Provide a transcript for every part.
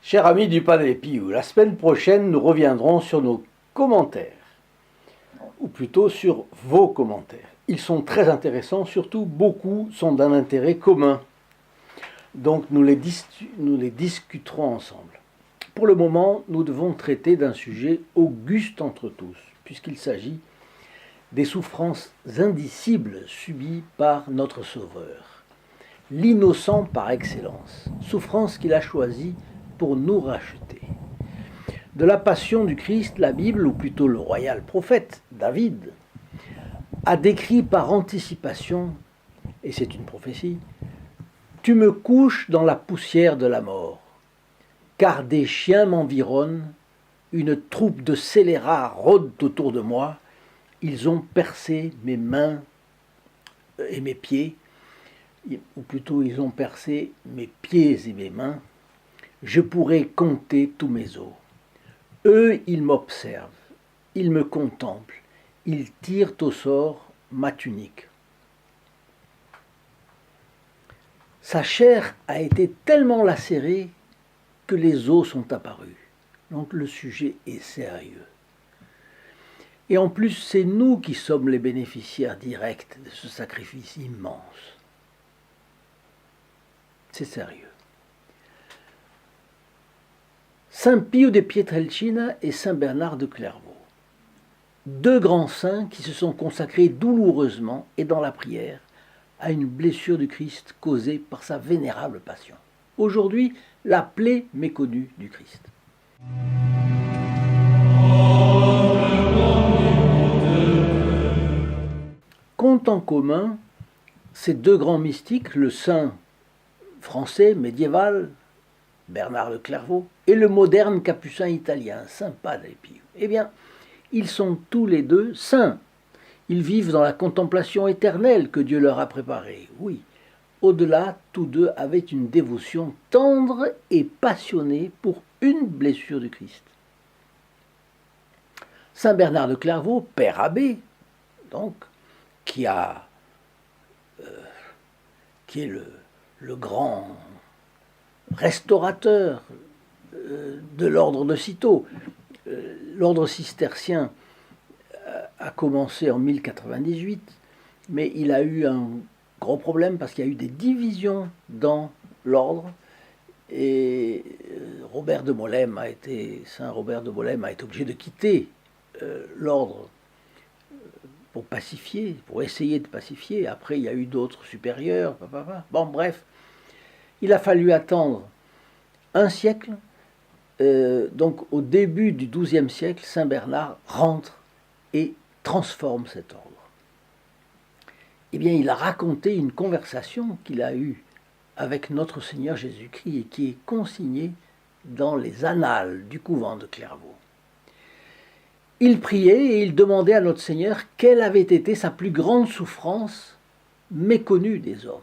Chers amis du Padre Pio, la semaine prochaine, nous reviendrons sur nos commentaires, ou plutôt sur vos commentaires. Ils sont très intéressants, surtout beaucoup sont d'un intérêt commun. Donc nous les discuterons ensemble. Pour le moment, nous devons traiter d'un sujet auguste entre tous, puisqu'il s'agit des souffrances indicibles subies par notre Sauveur, l'innocent par excellence, souffrance qu'il a choisie pour nous racheter. De la passion du Christ, la Bible, ou plutôt le royal prophète David, a décrit par anticipation, et c'est une prophétie, « Tu me couches dans la poussière de la mort, car des chiens m'environnent, une troupe de scélérats rôde autour de moi, ils ont percé mes mains et mes pieds, ou plutôt ils ont percé mes pieds et mes mains, je pourrais compter tous mes os. Eux, ils m'observent, ils me contemplent, ils tirent au sort ma tunique. Sa chair a été tellement lacérée que les os sont apparus. Donc le sujet est sérieux. Et en plus, c'est nous qui sommes les bénéficiaires directs de ce sacrifice immense. C'est sérieux. Saint Pio de Pietrelcina et Saint Bernard de Clairvaux, deux grands saints qui se sont consacrés douloureusement et dans la prière à une blessure du Christ causée par sa vénérable passion. Aujourd'hui, la plaie méconnue du Christ. Qu'ont en commun ces deux grands mystiques, le saint français médiéval, Bernard de Clairvaux, et le moderne capucin italien, Saint Padre Pio? Eh bien, ils sont tous les deux saints. Ils vivent dans la contemplation éternelle que Dieu leur a préparée. Oui, au-delà, tous deux avaient une dévotion tendre et passionnée pour une blessure du Christ. Saint Bernard de Clairvaux, père abbé, donc, qui est le grand restaurateur de l'ordre de Cîteaux. L'ordre cistercien a commencé en 1098, mais il a eu un gros problème parce qu'il y a eu des divisions dans l'ordre et Saint Robert de Molesme a été obligé de quitter l'ordre pour essayer de pacifier. Après, il y a eu d'autres supérieurs. Bon, bref, il a fallu attendre un siècle. Donc, au début du XIIe siècle, Saint Bernard rentre et transforme cet ordre. Eh bien, il a raconté une conversation qu'il a eue avec notre Seigneur Jésus-Christ et qui est consignée dans les annales du couvent de Clairvaux. Il priait et il demandait à notre Seigneur quelle avait été sa plus grande souffrance méconnue des hommes,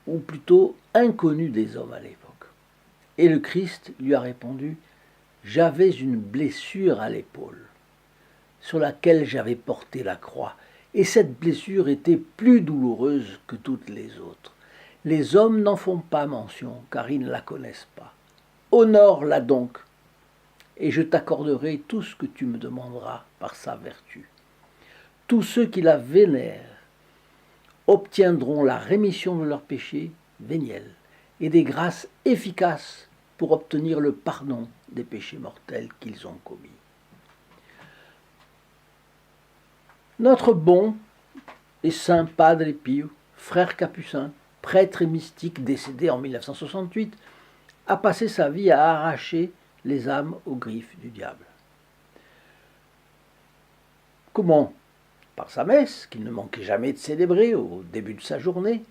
ou plutôt inconnue des hommes à l'époque. Et le Christ lui a répondu « J'avais une blessure à l'épaule, sur laquelle j'avais porté la croix, et cette blessure était plus douloureuse que toutes les autres. Les hommes n'en font pas mention, car ils ne la connaissent pas. Honore-la donc, et je t'accorderai tout ce que tu me demanderas par sa vertu. Tous ceux qui la vénèrent obtiendront la rémission de leurs péchés véniels et des grâces efficaces pour obtenir le pardon des péchés mortels qu'ils ont commis. » Notre bon et saint Padre Pio, frère capucin, prêtre et mystique décédé en 1968, a passé sa vie à arracher les âmes aux griffes du diable. Comment? Par sa messe, qu'il ne manquait jamais de célébrer au début de sa journée.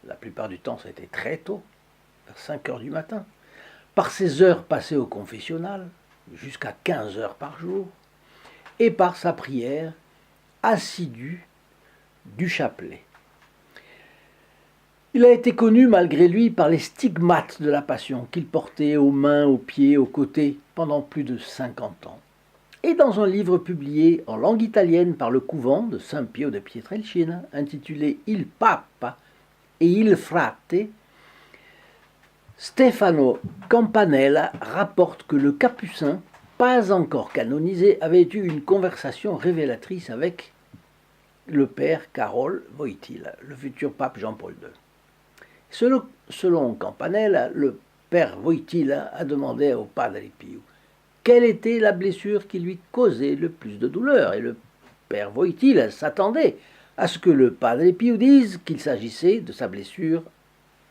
La plupart du temps, ça a été très tôt, vers 5 heures du matin. Par ses heures passées au confessionnal, jusqu'à 15 heures par jour. Et par sa prière assidue du chapelet. Il a été connu malgré lui par les stigmates de la Passion qu'il portait aux mains, aux pieds, aux côtés pendant plus de 50 ans. Et dans un livre publié en langue italienne par le couvent de San Pio de Pietrelcina, intitulé Il Papa et Il Frate, Stefano Campanella rapporte que le capucin, pas encore canonisé, avait eu une conversation révélatrice avec le père Karol Wojtyła, le futur pape Jean-Paul II. Selon Campanella, le père Wojtyła a demandé au Padre Pio quelle était la blessure qui lui causait le plus de douleur, et le père Wojtyła s'attendait à ce que le Padre Pio dise qu'il s'agissait de sa blessure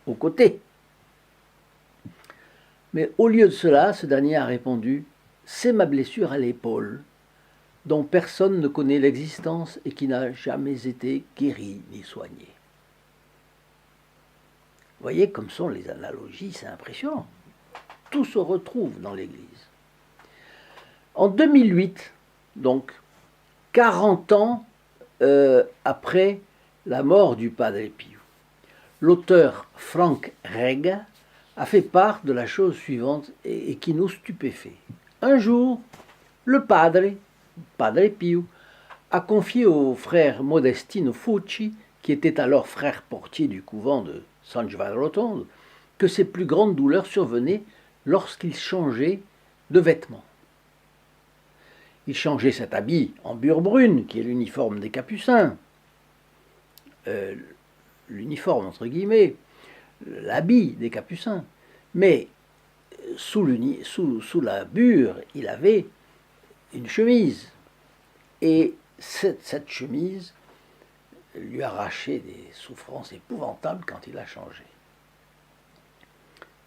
au côté. Mais au lieu de cela, ce dernier a répondu « C'est ma blessure à l'épaule, dont personne ne connaît l'existence et qui n'a jamais été guérie ni soignée. » Vous voyez comme sont les analogies, c'est impressionnant. Tout se retrouve dans l'Église. En 2008, donc 40 ans après la mort du Padre Pio, l'auteur Frank Rega a fait part de la chose suivante et qui nous stupéfait. Un jour, le Padre Pio, a confié au frère Modestino Fucci, qui était alors frère portier du couvent de San Giovanni Rotondo, que ses plus grandes douleurs survenaient lorsqu'il changeait de vêtements. Il changeait cet habit en bure brune, qui est l'uniforme des capucins, l'uniforme entre guillemets, l'habit des capucins. Mais sous la bure, il avait une chemise. Et cette chemise lui arrachait des souffrances épouvantables quand il a changé.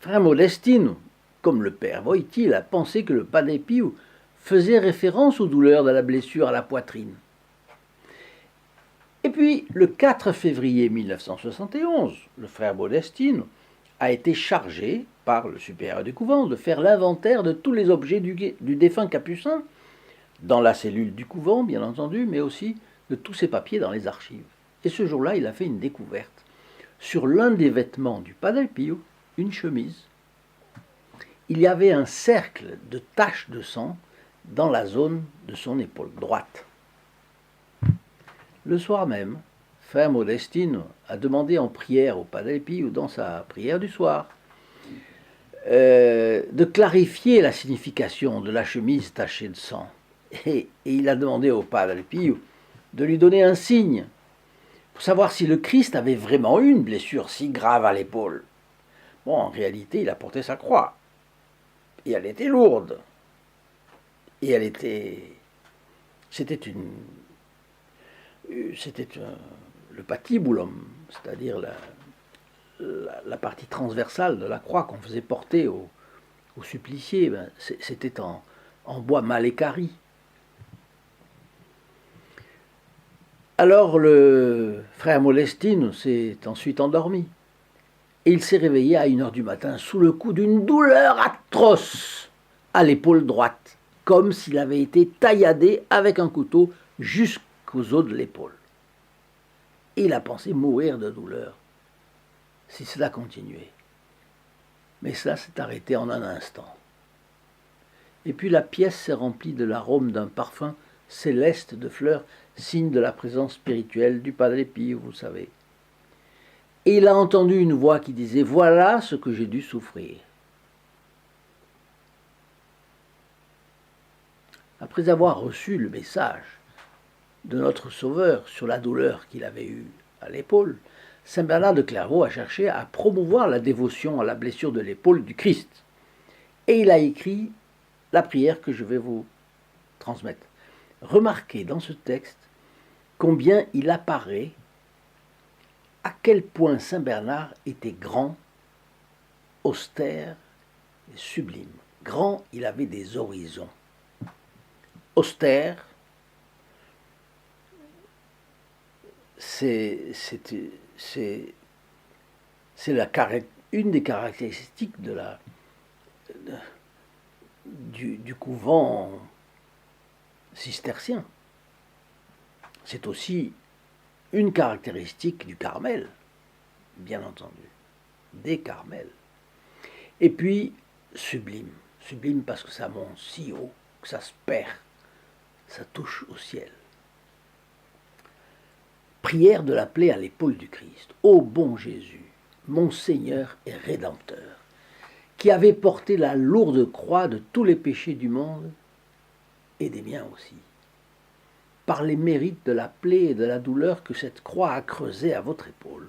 Frère Modestino, comme le père Wojtyła, pensait que le Padre Pio faisait référence aux douleurs de la blessure à la poitrine. Et puis, le 4 février 1971, le frère Modestino a été chargé par le supérieur du couvent de faire l'inventaire de tous les objets du défunt capucin, dans la cellule du couvent, bien entendu, mais aussi de tous ses papiers dans les archives. Et ce jour-là, il a fait une découverte. Sur l'un des vêtements du Padre Pio, une chemise, il y avait un cercle de taches de sang dans la zone de son épaule droite. Le soir même, frère Modestino a demandé en prière au Padre Pio, dans sa prière du soir, de clarifier la signification de la chemise tachée de sang. Et il a demandé au Padre Pio de lui donner un signe pour savoir si le Christ avait vraiment eu une blessure si grave à l'épaule. Bon, en réalité, il a porté sa croix. Et elle était lourde. Et c'était le patibulum, c'est-à-dire la partie transversale de la croix qu'on faisait porter aux suppliciés. C'était en bois malécari. Alors le frère Modestino s'est ensuite endormi. Et il s'est réveillé à 1h du matin sous le coup d'une douleur atroce à l'épaule droite, comme s'il avait été tailladé avec un couteau jusqu'aux os de l'épaule. Et il a pensé mourir de douleur si cela continuait. Mais cela s'est arrêté en un instant. Et puis la pièce s'est remplie de l'arôme d'un parfum céleste de fleurs, signe de la présence spirituelle du Padre Pio, vous savez. Et il a entendu une voix qui disait « Voilà ce que j'ai dû souffrir ». Après avoir reçu le message de notre Sauveur sur la douleur qu'il avait eue à l'épaule, saint Bernard de Clairvaux a cherché à promouvoir la dévotion à la blessure de l'épaule du Christ. Et il a écrit la prière que je vais vous transmettre. Remarquez dans ce texte combien il apparaît à quel point saint Bernard était grand, austère et sublime. Grand, il avait des horizons. Austère, c'est une des caractéristiques du couvent cistercien. C'est aussi une caractéristique du Carmel, bien entendu, des Carmels. Et puis, sublime. Sublime parce que ça monte si haut, que ça se perd ça touche au ciel. Prière de l'appeler à l'épaule du Christ. Ô bon Jésus, mon Seigneur et Rédempteur, qui avait porté la lourde croix de tous les péchés du monde et des miens aussi. Par les mérites de la plaie et de la douleur que cette croix a creusée à votre épaule,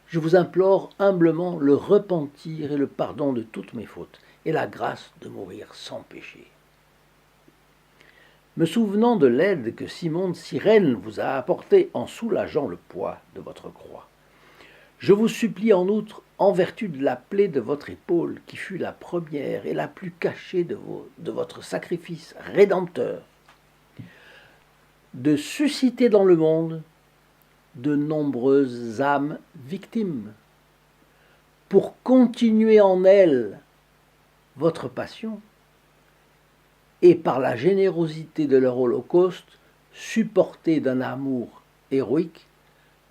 je vous implore humblement le repentir et le pardon de toutes mes fautes et la grâce de mourir sans péché. Me souvenant de l'aide que Simon de Cyrène vous a apportée en soulageant le poids de votre croix, je vous supplie en outre, en vertu de la plaie de votre épaule, qui fut la première et la plus cachée de votre sacrifice rédempteur, de susciter dans le monde de nombreuses âmes victimes, pour continuer en elles votre passion, et par la générosité de leur holocauste, supporté d'un amour héroïque,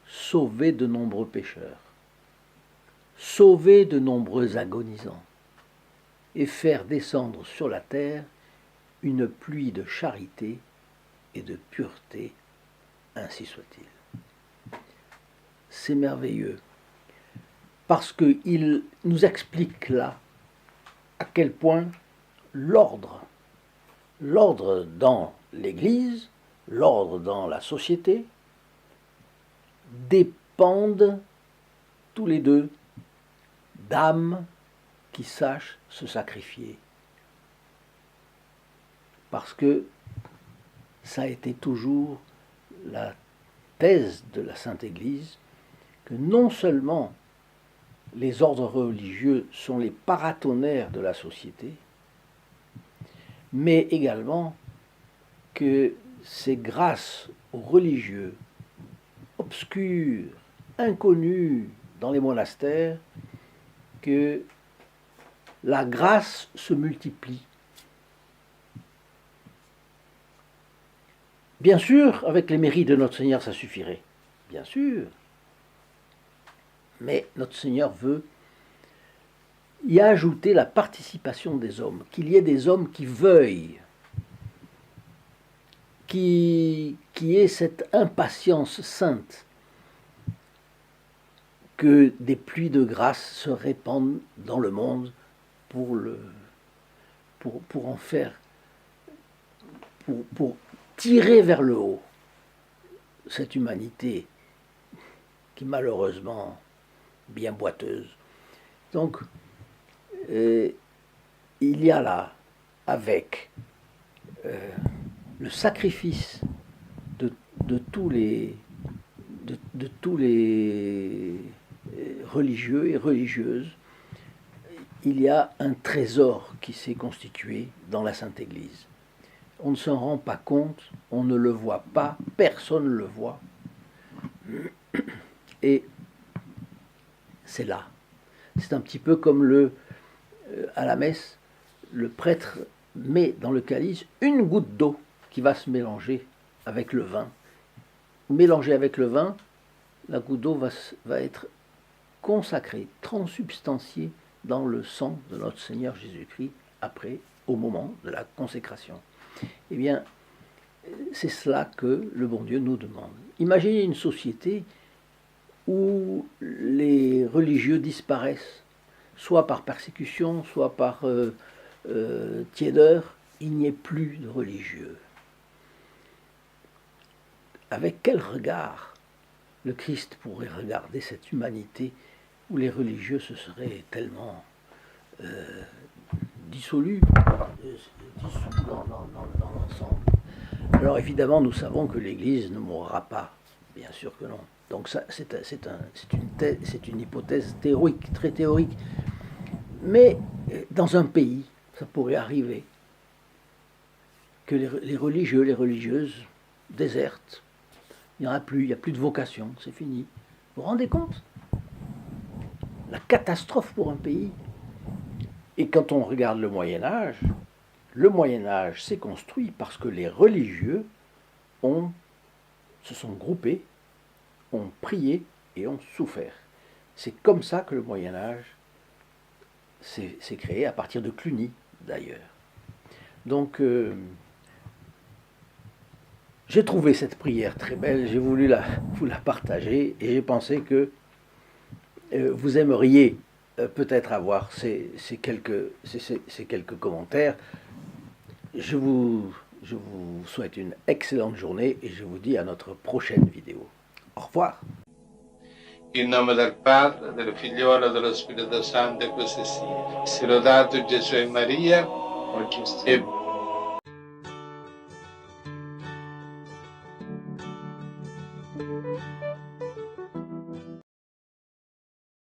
sauver de nombreux pécheurs, sauver de nombreux agonisants, et faire descendre sur la terre une pluie de charité et de pureté, ainsi soit-il. C'est merveilleux, parce qu'il nous explique là à quel point l'ordre dans l'Église, l'ordre dans la société, dépendent tous les deux d'âmes qui sachent se sacrifier. Parce que ça a été toujours la thèse de la Sainte Église, que non seulement les ordres religieux sont les paratonnerres de la société, mais également que c'est grâce aux religieux obscurs, inconnus dans les monastères, que la grâce se multiplie. Bien sûr, avec les mérites de notre Seigneur, ça suffirait. Bien sûr. Mais notre Seigneur veut y ajouter la participation des hommes, qu'il y ait des hommes qui veuillent, qui aient cette impatience sainte, que des pluies de grâce se répandent dans le monde pour en faire, pour tirer vers le haut cette humanité qui malheureusement bien boiteuse. Donc, il y a là, avec le sacrifice de tous les religieux et religieuses, il y a un trésor qui s'est constitué dans la Sainte Église. On ne s'en rend pas compte, on ne le voit pas, personne ne le voit. Et c'est là. C'est un petit peu comme à la messe, le prêtre met dans le calice une goutte d'eau qui va se mélanger avec le vin. Mélangée avec le vin, la goutte d'eau va être consacrée, transubstantiée dans le sang de notre Seigneur Jésus-Christ après, au moment de la consécration. Eh bien, c'est cela que le bon Dieu nous demande. Imaginez une société où les religieux disparaissent, soit par persécution, soit par tiédeur, il n'y ait plus de religieux. Avec quel regard le Christ pourrait regarder cette humanité où les religieux se seraient tellement dissolus dans l'ensemble. Alors évidemment, nous savons que l'Église ne mourra pas, bien sûr que non. Donc ça, c'est une hypothèse théorique, très théorique. Mais dans un pays, ça pourrait arriver que les religieux, les religieuses désertent. Il n'y en a plus, il n'y a plus de vocation, c'est fini. Vous vous rendez compte? La catastrophe pour un pays. Et quand on regarde le Moyen-Âge s'est construit parce que les religieux se sont groupés, ont prié et ont souffert. C'est comme ça que le Moyen-Âge s'est créé, à partir de Cluny d'ailleurs. Donc, J'ai trouvé cette prière très belle, j'ai voulu vous la partager et j'ai pensé que vous aimeriez peut-être avoir ces quelques commentaires. Je vous souhaite une excellente journée et je vous dis à notre prochaine vidéo. Au revoir. In nome del Padre, del Figliolo e dello Spirito Santo, e così sia. Sia lodato Gesù e Maria, e